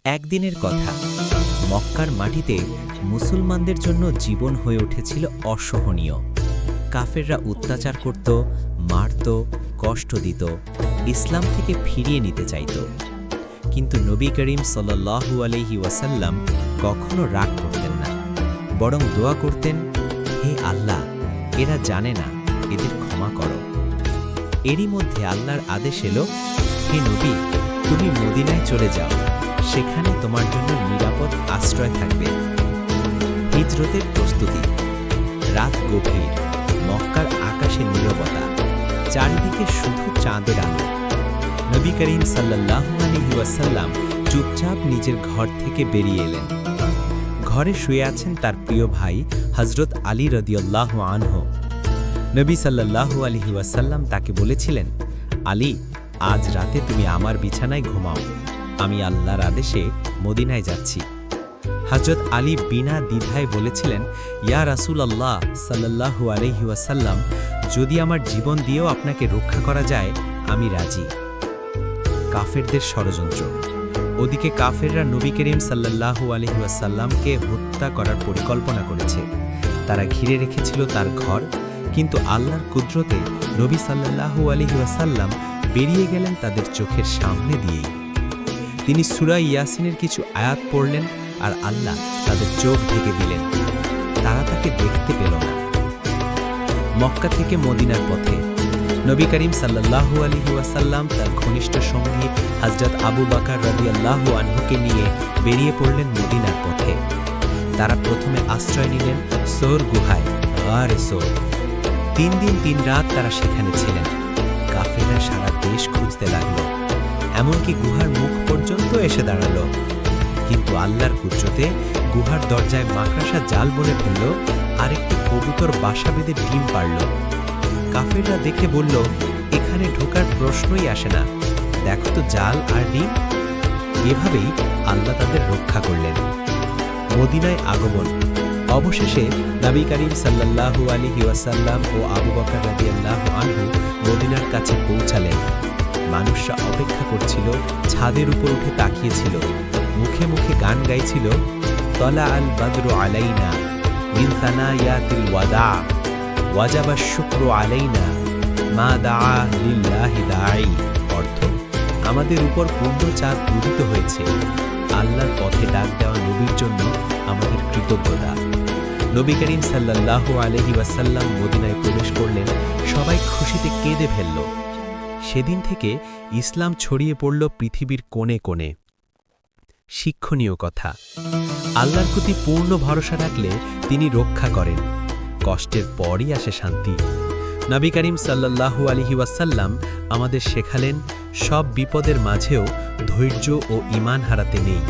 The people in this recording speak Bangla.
একদিনের কথা, মক্কার মাটিতে মুসলমানদের জন্য জীবন হয়ে উঠেছিল অসহনীয়। কাফেররা অত্যাচার করত, মারত, কষ্ট দিত, ইসলাম থেকে ফিরিয়ে নিতে চাইত। কিন্তু নবী করিম সাল্লাল্লাহু আলাইহি ওয়াসাল্লাম কখনো রাগ করতেন না, বরং দোয়া করতেন, হে আল্লাহ, এরা জানে না, এদের ক্ষমা করো। এরই মধ্যে আল্লাহর আদেশ এলো, হে নবী, তুমি মদিনায় চলে যাও, সেখানে তোমার জন্য নিরাপদ আশ্রয় থাকবে। হিজরতের প্রস্তুতি। রাত গভীর, মক্কার আকাশে নীরবতা, চারিদিকে শুধু চাঁদের আলো। নবী করিম সাল্লাল্লাহু আলাইহি ওয়াসাল্লাম চুপচাপ নিজের ঘর থেকে বেরিয়ে এলেন। ঘরে শুয়ে আছেন তার প্রিয় ভাই হযরত আলী রাদিয়াল্লাহু আনহু। নবী সাল্লাল্লাহু আলাইহি ওয়াসাল্লাম তাকে বলেছিলেন, আলী, আজ রাতে তুমি আমার বিছানায় ঘুমাও, আমি আল্লাহর আদেশে মদিনায় যাচ্ছি। হযরত আলী বিনা দ্বিধায় বলেছিলেন, ইয়া রাসূলুল্লাহ সাল্লাল্লাহু আলাইহি ওয়াসাল্লাম, যদি আমার জীবন দিয়েও আপনাকে রক্ষা করা যায়, আমি রাজি। কাফেরদের ষড়যন্ত্র। ওদিকে কাফেররা নবী করিম সাল্লাল্লাহু আলাইহি ওয়াসাল্লামকে হত্যা করার পরিকল্পনা করেছে। তারা ঘিরে রেখেছিল তার ঘর, কিন্তু আল্লাহর কুদরতে নবী সাল্লাল্লাহু আলাইহি ওয়াসাল্লাম বেরিয়ে গেলেন তাদের চোখের সামনে দিয়েই। তিনি সূরা ইয়াসিনের কিছু আয়াত পড়লেন, আর আল্লাহ তাদের চোখ ঢেকে দিলেন। তারা তাকে দেখতে পেল না। মক্কা থেকে মদিনার পথে নবী করিম সাল্লাল্লাহু আলাইহি ওয়াসাল্লাম তার ঘনিষ্ঠ সঙ্গী হযরত আবু বকর রাদিয়াল্লাহু আনহুকে নিয়ে বেরিয়ে পড়লেন মদিনার পথে। তারা প্রথমে আশ্রয় নিলেন সৌর গুহায়, গারে সৌর। 3 দিন 3 রাত তারা সেখানে ছিলেন। কাফেররা সারা দেশ খুঁজতে লাগল, এমনকি গুহার মুখ পর্যন্ত এসে দাঁড়ালো। কিন্তু আল্লাহর কুদরতে গুহার দরজায় মাকড়সা জাল বনে ফেলল, আর একটি কবুতর বাসা বেঁধে ডিম পাড়ল। কাফেররা দেখে বলল, এখানে ঢোকার প্রশ্নই আসে না, দেখো তো জাল আর ডিম। এভাবেই আল্লাহ তাদের রক্ষা করলেন। মদিনায় আগমন। অবশেষে নবী করিম সাল্লাল্লাহু আলাইহি ওয়াসাল্লাম ও আবু বকর রাদিয়াল্লাহু আনহু মদিনার কাছে পৌঁছালেন। মানুষরা অপেক্ষা করছিল, ছাদের উপর উঠে তাকিয়েছিল, মুখে মুখে গান গাইছিল, তলা আল বদরু আলাইনা মিন সানায়াতিল ওয়াদা ওয়াজাবা শুকরু আলাইনা মা দাআ লিল্লাহি দাঈ। অর্থ, আমাদের উপর পূর্ণ চাঁদ উদিত হয়েছে, আল্লাহর পথে ডাক দেওয়া নবীর জন্য আমাদের কৃতজ্ঞতা। নবী করিম সাল্লাল্লাহু আলাইহি ওয়াসাল্লাম মদিনায় প্রবেশ করলেন, সবাই খুশিতে কেঁদে ফেলল। সেদিন থেকে ইসলাম ছড়িয়ে পড়ল পৃথিবীর কোণে কোণে। শিক্ষণীয় কথা। আল্লাহর প্রতি পূর্ণ ভরসা রাখলে তিনি রক্ষা করেন, কষ্টের পরই আসে শান্তি। নবী করিম সাল্লাল্লাহু আলাইহি ওয়াসাল্লাম আমাদের শেখালেন, সব বিপদের মাঝেও ধৈর্য ও ঈমান হারাতে নেই।